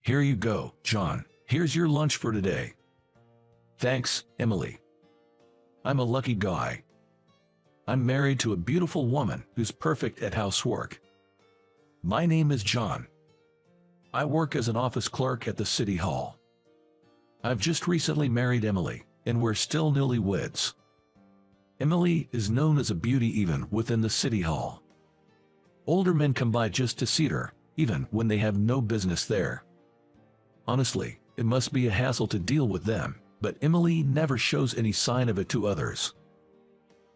Here you go, John. Here's your lunch for today. Thanks, Emily. I'm a lucky guy. I'm married to a beautiful woman who's perfect at housework. My name is John. I work as an office clerk at the City Hall. I've just recently married Emily, and we're still newlyweds. Emily is known as a beauty even within the City Hall. Older men come by just to see her, even when they have no business there. Honestly, it must be a hassle to deal with them, but Emily never shows any sign of it to others.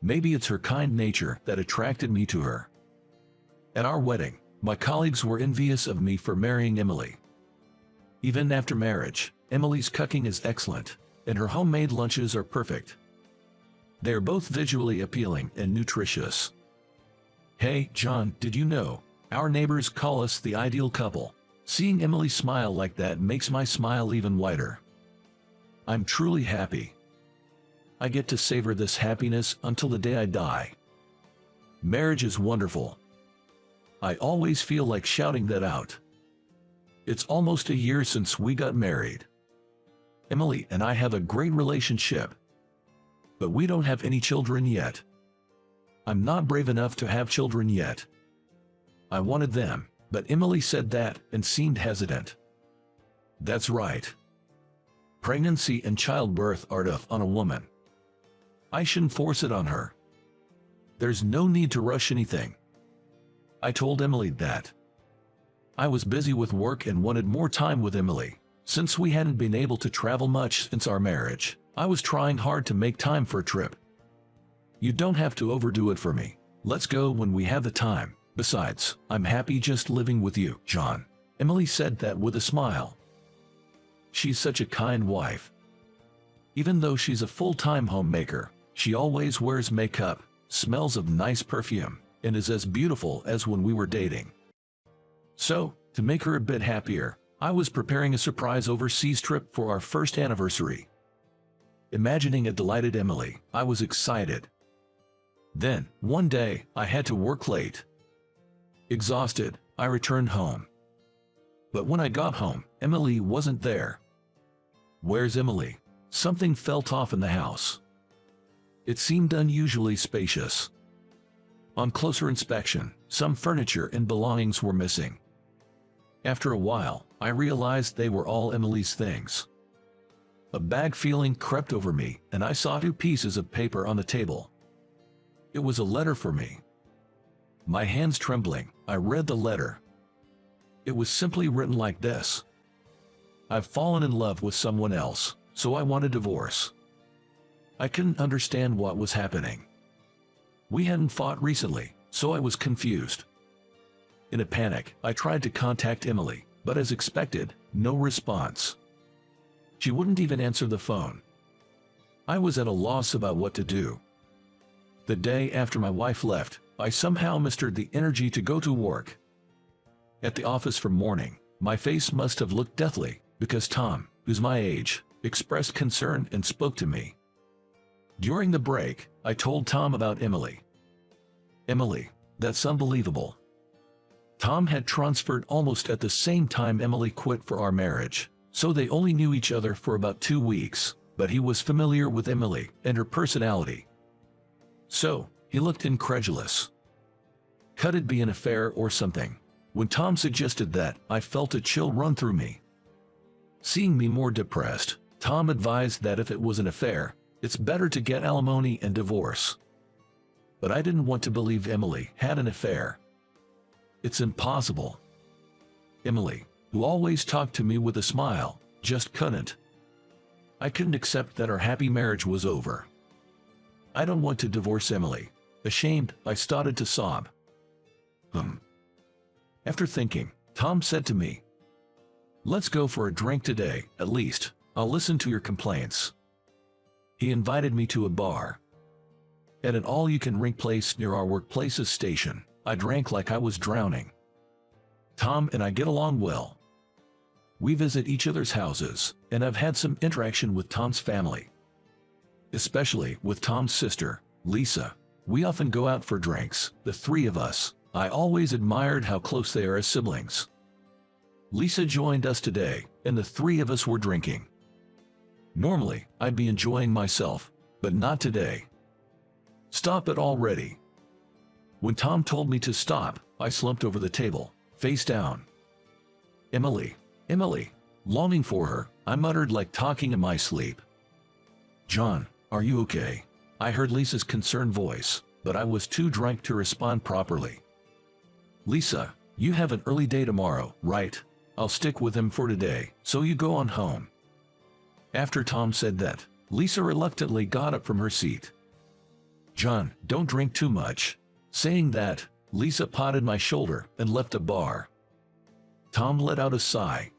Maybe it's her kind nature that attracted me to her. At our wedding, my colleagues were envious of me for marrying Emily. Even after marriage, Emily's cooking is excellent, and her homemade lunches are perfect. They are both visually appealing and nutritious. Hey, John, did you know? Our neighbors call us the ideal couple. Seeing Emily smile like that makes my smile even wider. I'm truly happy. I get to savor this happiness until the day I die. Marriage is wonderful. I always feel like shouting that out. It's almost a year since we got married. Emily and I have a great relationship. But we don't have any children yet. I'm not brave enough to have children yet. I wanted them, but Emily said that and seemed hesitant. That's right. Pregnancy and childbirth are tough on a woman. I shouldn't force it on her. There's no need to rush anything. I told Emily that. I was busy with work and wanted more time with Emily. Since we hadn't been able to travel much since our marriage, I was trying hard to make time for a trip. You don't have to overdo it for me. Let's go when we have the time. Besides, I'm happy just living with you, John. Emily said that with a smile. She's such a kind wife. Even though she's a full-time homemaker, she always wears makeup, smells of nice perfume, and is as beautiful as when we were dating. So, to make her a bit happier, I was preparing a surprise overseas trip for our first anniversary. Imagining a delighted Emily, I was excited. Then, one day, I had to work late. Exhausted, I returned home. But when I got home, Emily wasn't there. Where's Emily? Something felt off in the house. It seemed unusually spacious. On closer inspection, some furniture and belongings were missing. After a while, I realized they were all Emily's things. A bad feeling crept over me, and I saw 2 pieces of paper on the table. It was a letter for me. My hands trembling, I read the letter. It was simply written like this. I've fallen in love with someone else, so I want a divorce. I couldn't understand what was happening. We hadn't fought recently, so I was confused. In a panic, I tried to contact Emily, but as expected, no response. She wouldn't even answer the phone. I was at a loss about what to do. The day after my wife left, I somehow mustered the energy to go to work. At the office for morning, my face must have looked deathly, because Tom, who's my age, expressed concern and spoke to me. During the break, I told Tom about Emily. Emily, that's unbelievable. Tom had transferred almost at the same time Emily quit for our marriage, so they only knew each other for about 2 weeks, but he was familiar with Emily and her personality. So, he looked incredulous. Could it be an affair or something? When Tom suggested that, I felt a chill run through me. Seeing me more depressed, Tom advised that if it was an affair, it's better to get alimony and divorce. But I didn't want to believe Emily had an affair. It's impossible. Emily, who always talked to me with a smile, just couldn't. I couldn't accept that our happy marriage was over. I don't want to divorce Emily. Ashamed, I started to sob. After thinking, Tom said to me, "Let's go for a drink today, at least. I'll listen to your complaints." He invited me to a bar. At an all-you-can-drink place near our workplace's station, I drank like I was drowning. Tom and I get along well. We visit each other's houses, and I've had some interaction with Tom's family. Especially with Tom's sister, Lisa. We often go out for drinks, the 3 of us. I always admired how close they are as siblings. Lisa joined us today, and the three of us were drinking. Normally, I'd be enjoying myself, but not today. Stop it already. When Tom told me to stop, I slumped over the table, face down. Emily, Emily. Longing for her, I muttered like talking in my sleep. John, are you okay? I heard Lisa's concerned voice, but I was too drunk to respond properly. Lisa, you have an early day tomorrow, right? I'll stick with him for today, so you go on home. After Tom said that, Lisa reluctantly got up from her seat. John, don't drink too much. Saying that, Lisa patted my shoulder and left the bar. Tom let out a sigh.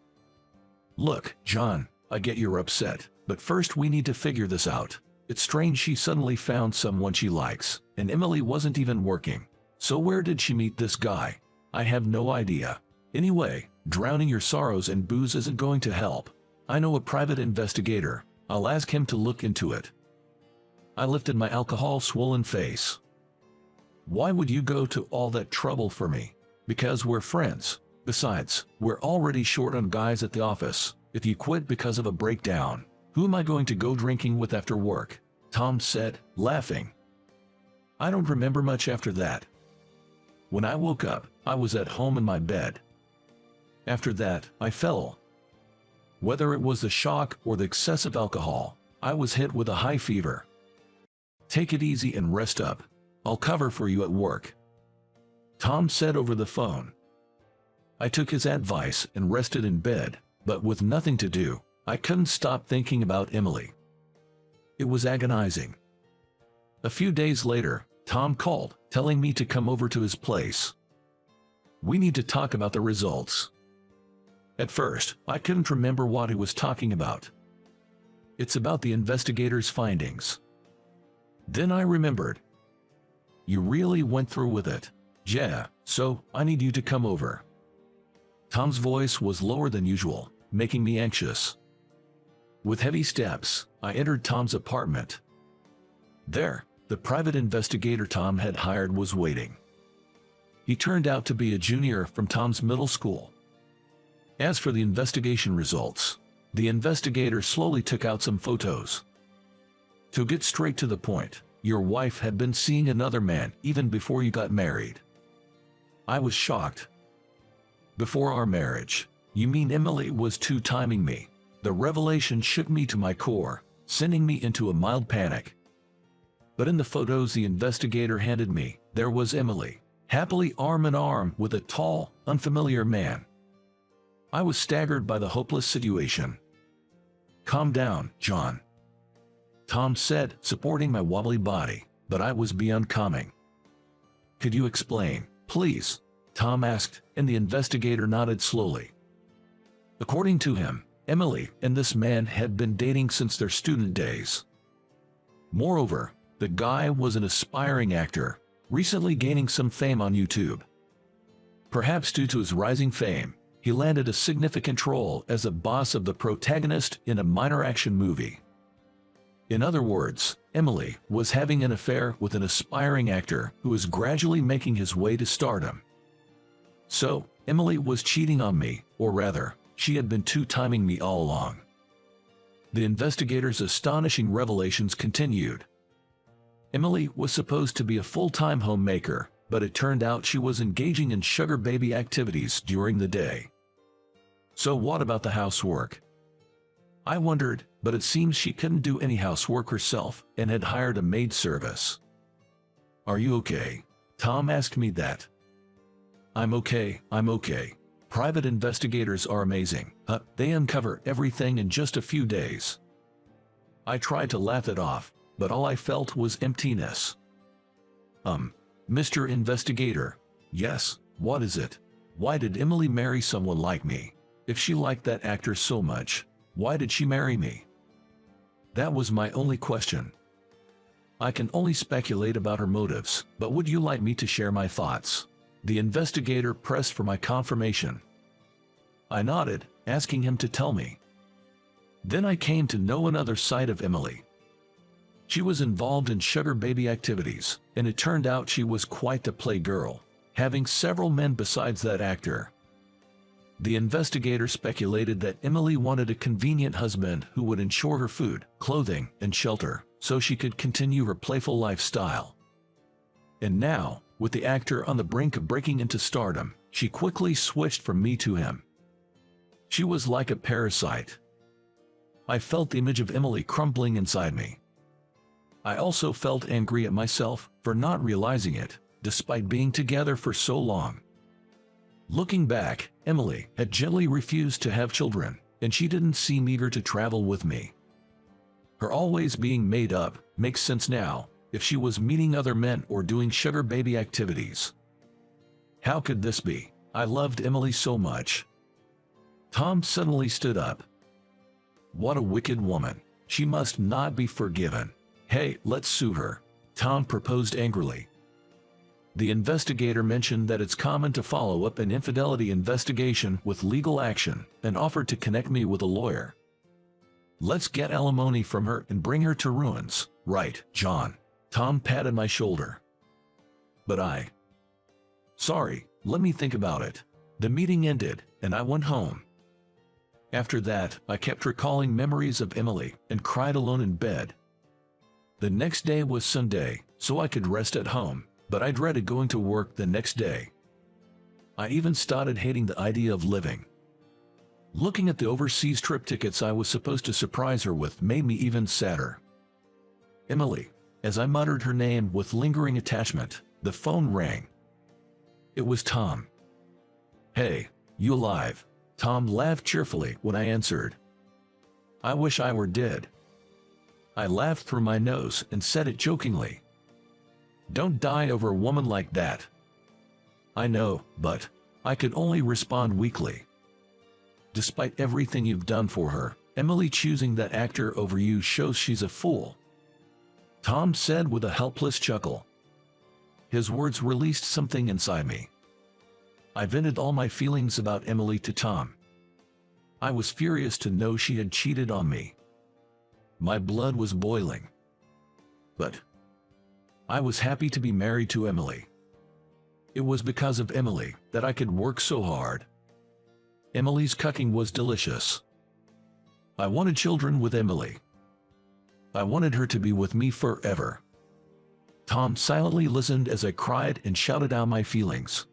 Look, John, I get you're upset, but first we need to figure this out. It's strange she suddenly found someone she likes, and Emily wasn't even working. So where did she meet this guy? I have no idea. Anyway, drowning your sorrows in booze isn't going to help. I know a private investigator. I'll ask him to look into it. I lifted my alcohol-swollen face. Why would you go to all that trouble for me? Because we're friends. Besides, we're already short on guys at the office. If you quit because of a breakdown, who am I going to go drinking with after work? Tom said, laughing. I don't remember much after that. When I woke up, I was at home in my bed. After that, I fell. Whether it was the shock or the excessive alcohol, I was hit with a high fever. Take it easy and rest up. I'll cover for you at work, Tom said over the phone. I took his advice and rested in bed, but with nothing to do, I couldn't stop thinking about Emily. It was agonizing. A few days later, Tom called, telling me to come over to his place. We need to talk about the results. At first, I couldn't remember what he was talking about. It's about the investigator's findings. Then I remembered. You really went through with it. Yeah, so I need you to come over. Tom's voice was lower than usual, making me anxious. With heavy steps, I entered Tom's apartment. There, the private investigator Tom had hired was waiting. He turned out to be a junior from Tom's middle school. As for the investigation results, the investigator slowly took out some photos. To get straight to the point, your wife had been seeing another man even before you got married. I was shocked. Before our marriage, you mean Emily was two-timing me? The revelation shook me to my core, sending me into a mild panic. But in the photos the investigator handed me, there was Emily, happily arm in arm with a tall, unfamiliar man. I was staggered by the hopeless situation. Calm down, John, Tom said, supporting my wobbly body, but I was beyond calming. Could you explain, please? Tom asked, and the investigator nodded slowly. According to him, Emily and this man had been dating since their student days. Moreover, the guy was an aspiring actor, recently gaining some fame on YouTube. Perhaps due to his rising fame, he landed a significant role as the boss of the protagonist in a minor action movie. In other words, Emily was having an affair with an aspiring actor who was gradually making his way to stardom. So, Emily was cheating on me, or rather, she had been two-timing me all along. The investigator's astonishing revelations continued. Emily was supposed to be a full-time homemaker, but it turned out she was engaging in sugar baby activities during the day. So what about the housework? I wondered, but it seems she couldn't do any housework herself and had hired a maid service. Are you okay? Tom asked me that. I'm okay. Private investigators are amazing. They uncover everything in just a few days. I tried to laugh it off, but all I felt was emptiness. Mr. Investigator. Yes, what is it? Why did Emily marry someone like me? If she liked that actor so much, why did she marry me? That was my only question. I can only speculate about her motives, but would you like me to share my thoughts? The investigator pressed for my confirmation. I nodded, asking him to tell me. Then I came to know another side of Emily. She was involved in sugar baby activities, and it turned out she was quite the playgirl, having several men besides that actor. The investigator speculated that Emily wanted a convenient husband who would ensure her food, clothing, and shelter, so she could continue her playful lifestyle. And now, with the actor on the brink of breaking into stardom, she quickly switched from me to him. She was like a parasite. I felt the image of Emily crumbling inside me. I also felt angry at myself for not realizing it, despite being together for so long. Looking back, Emily had gently refused to have children, and she didn't seem eager to travel with me. Her always being made up makes sense now, if she was meeting other men or doing sugar baby activities. How could this be? I loved Emily so much. Tom suddenly stood up. What a wicked woman. She must not be forgiven. Hey, let's sue her, Tom proposed angrily. The investigator mentioned that it's common to follow up an infidelity investigation with legal action and offered to connect me with a lawyer. Let's get alimony from her and bring her to ruins, right, John? Tom patted my shoulder. But Sorry, let me think about it. The meeting ended, and I went home. After that, I kept recalling memories of Emily and cried alone in bed. The next day was Sunday, so I could rest at home, but I dreaded going to work the next day. I even started hating the idea of living. Looking at the overseas trip tickets I was supposed to surprise her with made me even sadder. Emily, as I muttered her name with lingering attachment, the phone rang. It was Tom. Hey, you alive? Tom laughed cheerfully when I answered. I wish I were dead. I laughed through my nose and said it jokingly. Don't die over a woman like that. I know, but I could only respond weakly. Despite everything you've done for her, Emily choosing that actor over you shows she's a fool. Tom said with a helpless chuckle. His words released something inside me. I vented all my feelings about Emily to Tom. I was furious to know she had cheated on me. My blood was boiling. But I was happy to be married to Emily. It was because of Emily that I could work so hard. Emily's cooking was delicious. I wanted children with Emily. I wanted her to be with me forever. Tom silently listened as I cried and shouted out my feelings.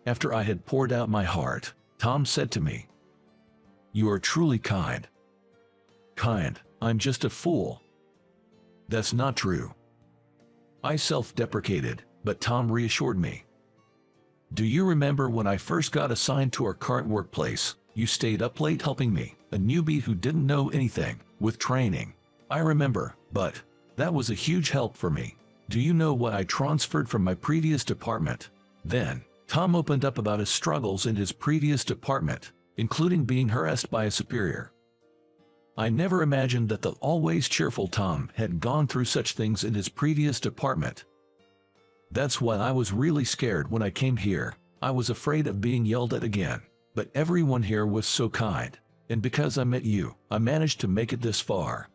After I had poured out my heart, Tom said to me, "You are truly kind." Kind? I'm just a fool. That's not true. I self-deprecated, but Tom reassured me. Do you remember when I first got assigned to our current workplace? You stayed up late helping me, a newbie who didn't know anything, with training. I remember, but that was a huge help for me. Do you know why I transferred from my previous department? Then, Tom opened up about his struggles in his previous department, including being harassed by a superior. I never imagined that the always cheerful Tom had gone through such things in his previous department. That's why I was really scared when I came here. I was afraid of being yelled at again, but everyone here was so kind, and because I met you, I managed to make it this far.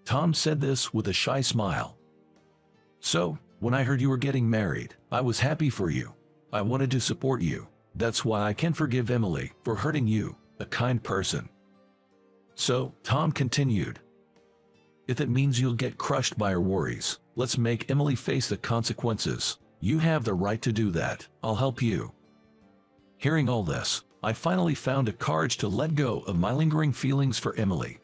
Tom said this with a shy smile. So, when I heard you were getting married, I was happy for you. I wanted to support you. That's why I can forgive Emily for hurting you, a kind person. So, Tom continued. If it means you'll get crushed by her worries, let's make Emily face the consequences. You have the right to do that. I'll help you. Hearing all this, I finally found the courage to let go of my lingering feelings for Emily.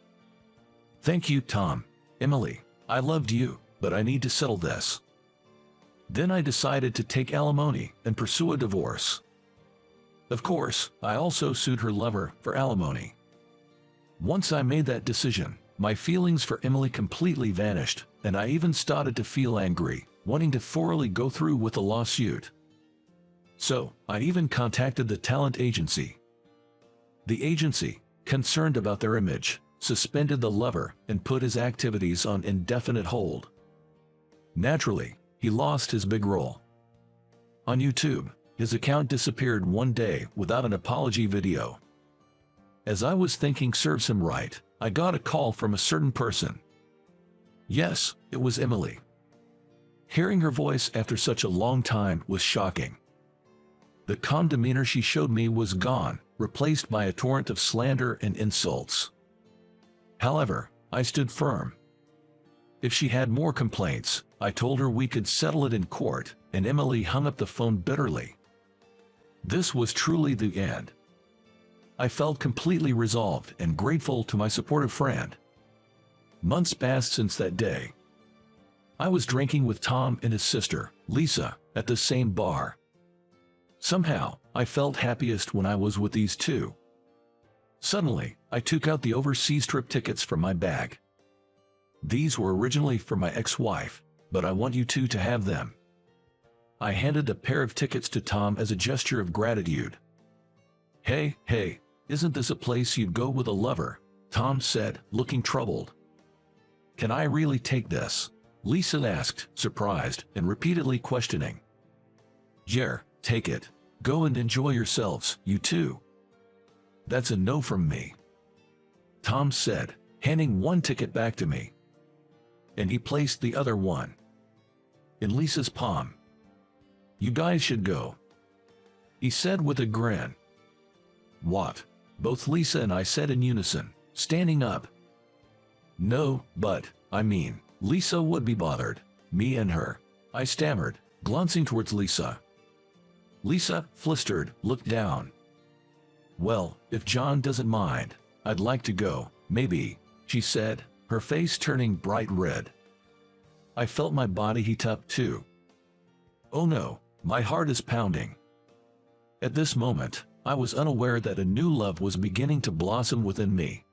Thank you, Tom. Emily, I loved you, but I need to settle this. Then I decided to take alimony and pursue a divorce. Of course, I also sued her lover for alimony. Once I made that decision, my feelings for Emily completely vanished, and I even started to feel angry, wanting to thoroughly go through with the lawsuit. So, I even contacted the talent agency. The agency, concerned about their image, suspended the lover and put his activities on indefinite hold. Naturally, he lost his big role. On YouTube, his account disappeared one day without an apology video. As I was thinking serves him right, I got a call from a certain person. Yes, it was Emily. Hearing her voice after such a long time was shocking. The calm demeanor she showed me was gone, replaced by a torrent of slander and insults. However, I stood firm. If she had more complaints, I told her we could settle it in court, and Emily hung up the phone bitterly. This was truly the end. I felt completely resolved and grateful to my supportive friend. Months passed since that day. I was drinking with Tom and his sister, Lisa, at the same bar. Somehow, I felt happiest when I was with these two. Suddenly, I took out the overseas trip tickets from my bag. These were originally for my ex-wife, but I want you two to have them. I handed a pair of tickets to Tom as a gesture of gratitude. Hey, isn't this a place you'd go with a lover? Tom said, looking troubled. Can I really take this? Lisa asked, surprised and repeatedly questioning. Yeah, take it. Go and enjoy yourselves, you two. That's a no from me, Tom said, handing one ticket back to me. And he placed the other one in Lisa's palm. You guys should go, he said with a grin. What? Both Lisa and I said in unison, standing up. No, but, I mean, Lisa would be bothered. Me and her, I stammered, glancing towards Lisa. Lisa, flustered, looked down. Well, if John doesn't mind, I'd like to go, maybe, she said, her face turning bright red. I felt my body heat up too. Oh no, my heart is pounding. At this moment, I was unaware that a new love was beginning to blossom within me.